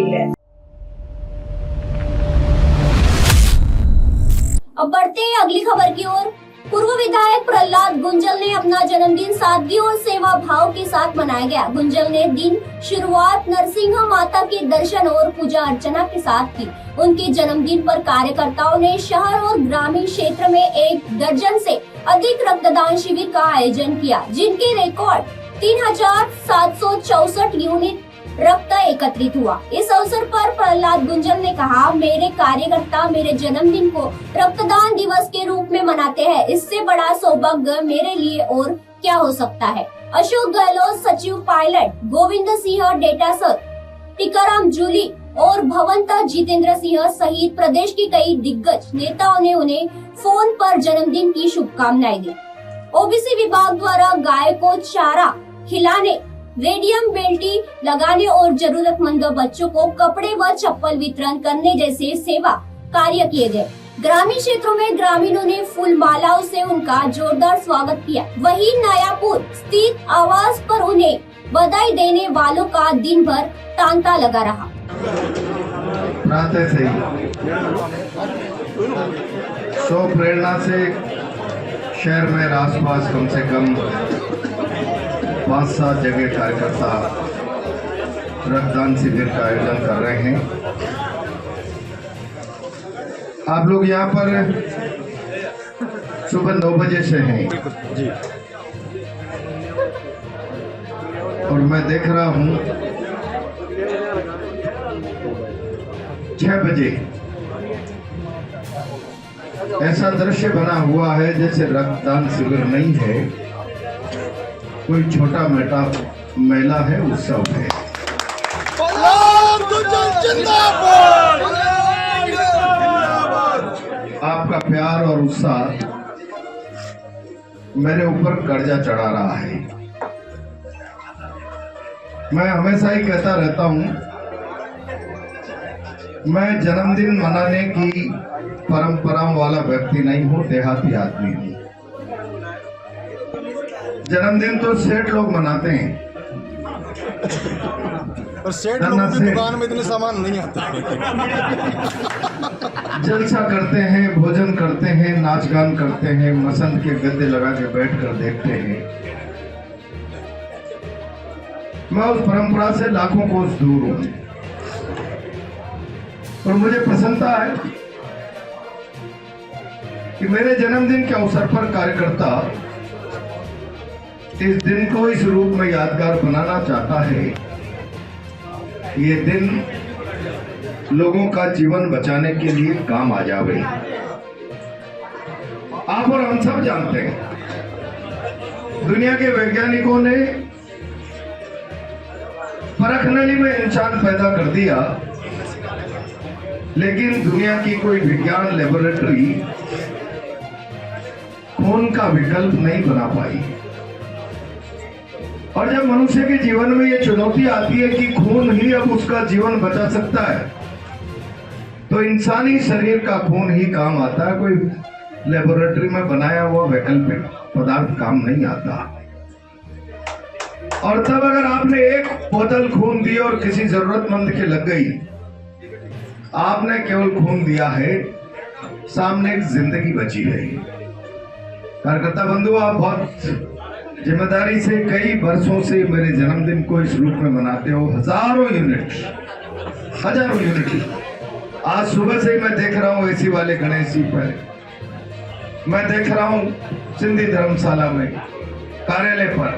गई है। अब बढ़ते हैं अगली खबर की ओर। पूर्व विधायक प्रहलाद गुंजल ने अपना जन्मदिन सादगी और सेवा भाव के साथ मनाया गया। गुंजल ने दिन शुरुआत नरसिंह माता के दर्शन और पूजा अर्चना के साथ की। उनके जन्मदिन पर कार्यकर्ताओं ने शहर और ग्रामीण क्षेत्र में 1 दर्जन से अधिक रक्तदान शिविर का आयोजन किया, जिनके रिकॉर्ड 3764 यूनिट रक्त एकत्रित हुआ। इस अवसर पर प्रहलाद गुंजल ने कहा, मेरे कार्यकर्ता मेरे जन्मदिन को रक्तदान दिवस के रूप में मनाते हैं। इससे बड़ा सौभाग्य मेरे लिए और क्या हो सकता है। अशोक गहलोत, सचिव पायलट गोविंद सिंह, डेटा सर टीकाराम जूली और भवंत जितेंद्र सिंह सहित प्रदेश के कई दिग्गज नेताओं ने उन्हें फोन पर जन्मदिन की शुभकामनाएं दी। ओबीसी विभाग द्वारा गाय को चारा खिलाने, रेडियम बेल्टी लगाने और जरूरतमंद बच्चों को कपड़े व चप्पल वितरण करने जैसे सेवा कार्य किए गए। ग्रामीण क्षेत्रों में ग्रामीणों ने फूल मालाओं से उनका जोरदार स्वागत किया। वहीं नयापुर स्थित आवास पर उन्हें बधाई देने वालों का दिन भर तांता लगा रहा। प्रातः से सो प्रेरणा से शहर में आसपास कम से कम 5-7 जगह कार्यकर्ता रक्तदान शिविर का आयोजन कर रहे हैं। आप लोग यहाँ पर सुबह 9 बजे से हैं जी, और मैं देख रहा हूँ 6 बजे ऐसा दृश्य बना हुआ है जैसे रक्तदान शिविर नहीं है, कोई छोटा मोटा मेला है, उत्सव है। आपका प्यार और उत्साह मेरे ऊपर कर्जा चढ़ा रहा है। मैं हमेशा ही कहता रहता हूं, मैं जन्मदिन मनाने की परंपराओं वाला व्यक्ति नहीं हूं, देहाती आदमी हूं। जन्मदिन तो सेठ लोग मनाते हैं, पर सेठ लोगों की दुकान में इतने सामान नहीं आते। जलसा करते हैं, भोजन करते हैं, नाच गान करते हैं, मसंद के गद्दे लगा के बैठ कर देखते हैं। मैं उस परंपरा से लाखों कोस दूर हूं, और मुझे प्रसन्नता है कि मेरे जन्मदिन के अवसर पर कार्यकर्ता इस दिन को इस रूप में यादगार बनाना चाहता है। ये दिन लोगों का जीवन बचाने के लिए काम आ जावे। आप और हम सब जानते हैं, दुनिया के वैज्ञानिकों ने परखनली में इंसान पैदा कर दिया, लेकिन दुनिया की कोई विज्ञान लेबोरेटरी खून का विकल्प नहीं बना पाई। और जब मनुष्य के जीवन में ये चुनौती आती है कि खून ही अब उसका जीवन बचा सकता है, तो इंसानी शरीर का खून ही काम आता है। कोई लेबोरेटरी में बनाया हुआ वैकल्पिक पदार्थ काम नहीं आता। और तब अगर आपने एक बोतल खून दी और किसी जरूरतमंद के लग गई, आपने केवल खून दिया है, सामने एक जिंदगी बची गई। कार्यकर्ता बंधु, आप बहुत जिम्मेदारी से कई वर्षों से मेरे जन्मदिन को इस रूप में मनाते हो। हजारों यूनिट आज सुबह से ही मैं देख रहा हूँ एसी वाले गणेश जी पर, मैं देख रहा हूँ सिंधी धर्मशाला में, कार्यालय पर,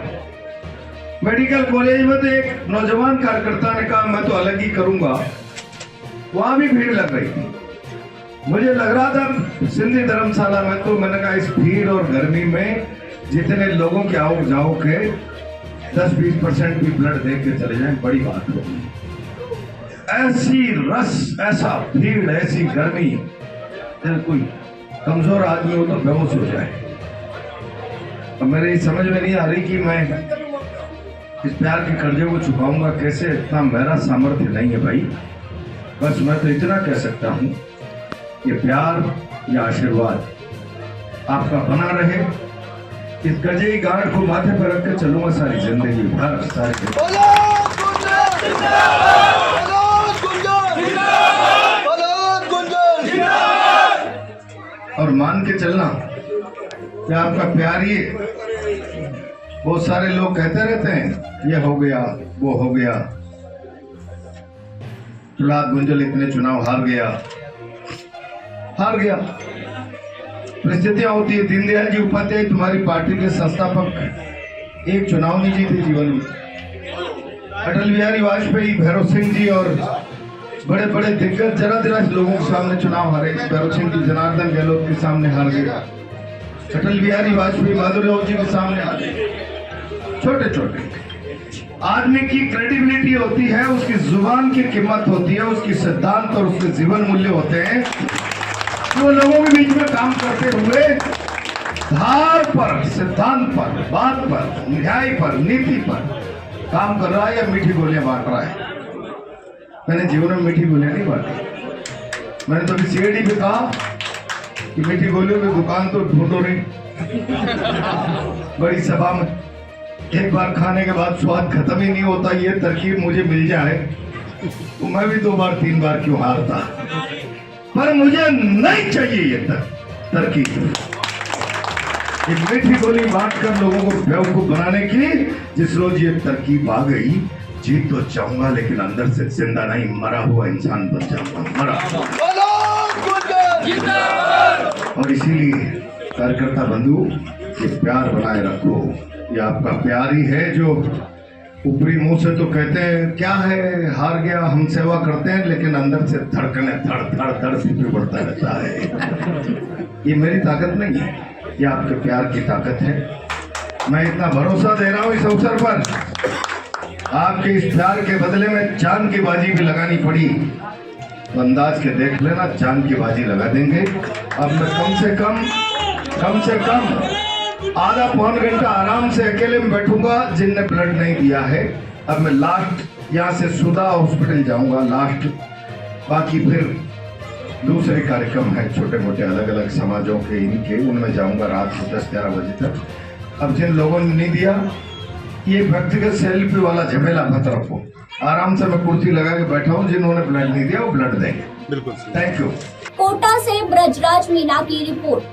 मेडिकल कॉलेज में तो एक नौजवान कार्यकर्ता ने कहा मैं तो अलग ही करूंगा, वहां भी भीड़ लग रही थी। मुझे लग रहा था सिंधी धर्मशाला में, तो मैंने कहा इस भीड़ और गर्मी में जितने लोगों के आओ जाओ के 10-20% भी ब्लड दे के चले जाएं, बड़ी बात होगी। ऐसी रस, ऐसा भीड़, ऐसी गर्मी, कोई कमजोर आदमी हो तो बेहोश हो जाए। अब मेरी समझ में नहीं आ रही कि मैं इस प्यार के कर्जे को चुकाऊंगा कैसे, इतना मेरा सामर्थ्य नहीं है भाई। बस मैं तो इतना कह सकता हूं, ये प्यार, ये आशीर्वाद आपका बना रहे। इस गजे गांठ को माथे पर रख के चलूंगा सारी जिंदगी भर। सारी कि आपका प्यार ही बहुत सारे लोग कहते रहते हैं ये हो गया वो हो गया, प्रहलाद गुंजल इतने चुनाव हार गया। परिस्थितियां होती है। दीनदयाल जी उपाध्याय तुम्हारी पार्टी के संस्थापक एक चुनाव नहीं जीते जीवन में। अटल बिहारी वाजपेयी, भैरव सिंह जी और बड़े बड़े दिग्गज जरा लोगों के सामने चुनाव हारे। भैरव सिंह जी जनार्दन गहलोत के सामने हार गए, अटल बिहारी वाजपेयी माधुराव जी के सामने हारे। छोटे छोटे आदमी की क्रेडिबिलिटी होती है, उसकी जुबान की कीमत होती है, उसकी सिद्धांत और उसके जीवन मूल्य होते हैं। जो लोगों के बीच में काम करते हुए धार पर, सिद्धांत पर, बात पर, न्याय पर, नीति पर काम कर रहा है या मीठी गोलियां बांट रहा है। मैंने जीवन में मीठी गोलियां नहीं बांटी। मैंने तो सीआईडी पे कहा कि मीठी गोलियों की दुकान तो ढूंढो नहीं। बड़ी सभा में एक बार खाने के बाद स्वाद खत्म ही नहीं होता, ये तरकीब मुझे मिल जाए तो मैं भी 2 बार 3 बार क्यों हारता, पर मुझे नहीं चाहिए ये तरकीब। एक मीठी गोली बांटकर लोगों को बेवकूफ बनाने की। जिस रोज ये तरकीब आ गई, जीत तो चाहूंगा लेकिन अंदर से जिंदा नहीं, मरा हुआ इंसान बन जाऊंगा, मरा। और इसीलिए कार्यकर्ता बंधु, ये प्यार बनाए रखो। ये आपका प्यार ही है जो ऊपरी मुंह से तो कहते हैं क्या है, हार गया, हम सेवा करते हैं, लेकिन अंदर से धड़कने धड़ धड़ धड़ सीपी बढ़ता रहता है। ये मेरी ताकत नहीं है, ये आपके प्यार की ताकत है। मैं इतना भरोसा दे रहा हूं इस अवसर पर। आपके इस प्यार के बदले में जान की बाजी भी लगानी पड़ी तो अंदाज के देख लेना, जान की बाजी लगा देंगे। अब मैं कम से कम आधा पौन घंटा आराम से अकेले में बैठूंगा जिनने ब्लड नहीं दिया है। अब मैं लास्ट यहाँ से सुधा हॉस्पिटल जाऊंगा लास्ट, बाकी फिर दूसरे कार्यक्रम है छोटे मोटे अलग अलग समाजों के, इनके, उनमें जाऊंगा रात को 10-11 बजे तक। अब जिन लोगों ने नहीं दिया, ये व्यक्तिगत सेल्फी वाला झमेला मत रखो। आराम से मैं कुर्सी लगा के बैठा हूँ, जिन्होंने ब्लड नहीं दिया वो ब्लड देंगे। बिल्कुल। Thank you. कोटा से ब्रजराज मीना की रिपोर्ट।